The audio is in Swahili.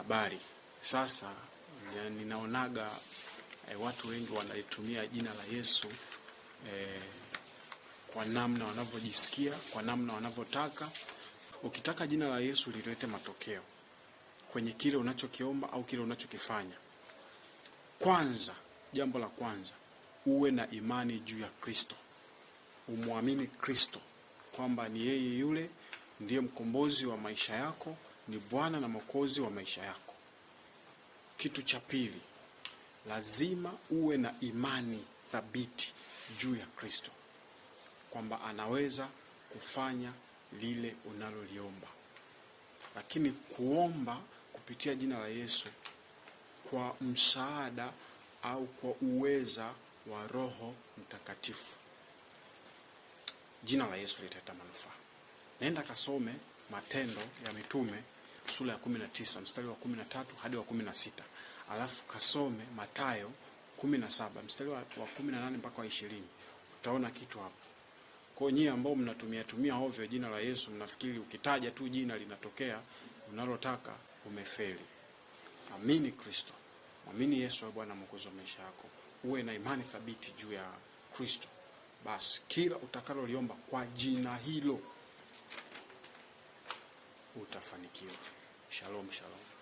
habari. Sasa ninaonaga watu wengi wanalitumia jina la Yesu kwa namna wanavyojisikia, kwa namna wanavyotaka. Ukitaka jina la Yesu lilete matokeo kwenye kile unachokiomba au kile unachokifanya, kwanza, jambo la kwanza, uwe na imani juu ya Kristo. Umwamini Kristo kwamba ni yeye yule ndiye mkombozi wa maisha yako, ni Bwana na Mwokozi wa maisha yako. Kitu cha pili, lazima uwe na imani thabiti juu ya Kristo kwamba anaweza kufanya lile unaloliomba. Lakini kuomba kupitia jina la Yesu kwa msaada au kwa uweza wa Roho Mtakatifu, jina la Yesu litaleta manufaa. Nenda kasome Matendo ya Mitume sura ya 19 mstari wa 13 hadi wa 16. Alafu kasome Mathayo 17 mstari wa 18 mpaka wa 20. Utaona kitu hapo. Kwa nyinyi ambao mnatumia ovyo jina la Yesu, mnafikiri ukitaja tu jina linatokea unalotaka, umefeli. Amini Kristo. Amini Yesu wa Bwana Mwokozi wa maisha yako. Uwe na imani thabiti juu ya Kristo. Basi kila utakaloliomba kwa jina hilo utafanikiwa. Shalom, shalom.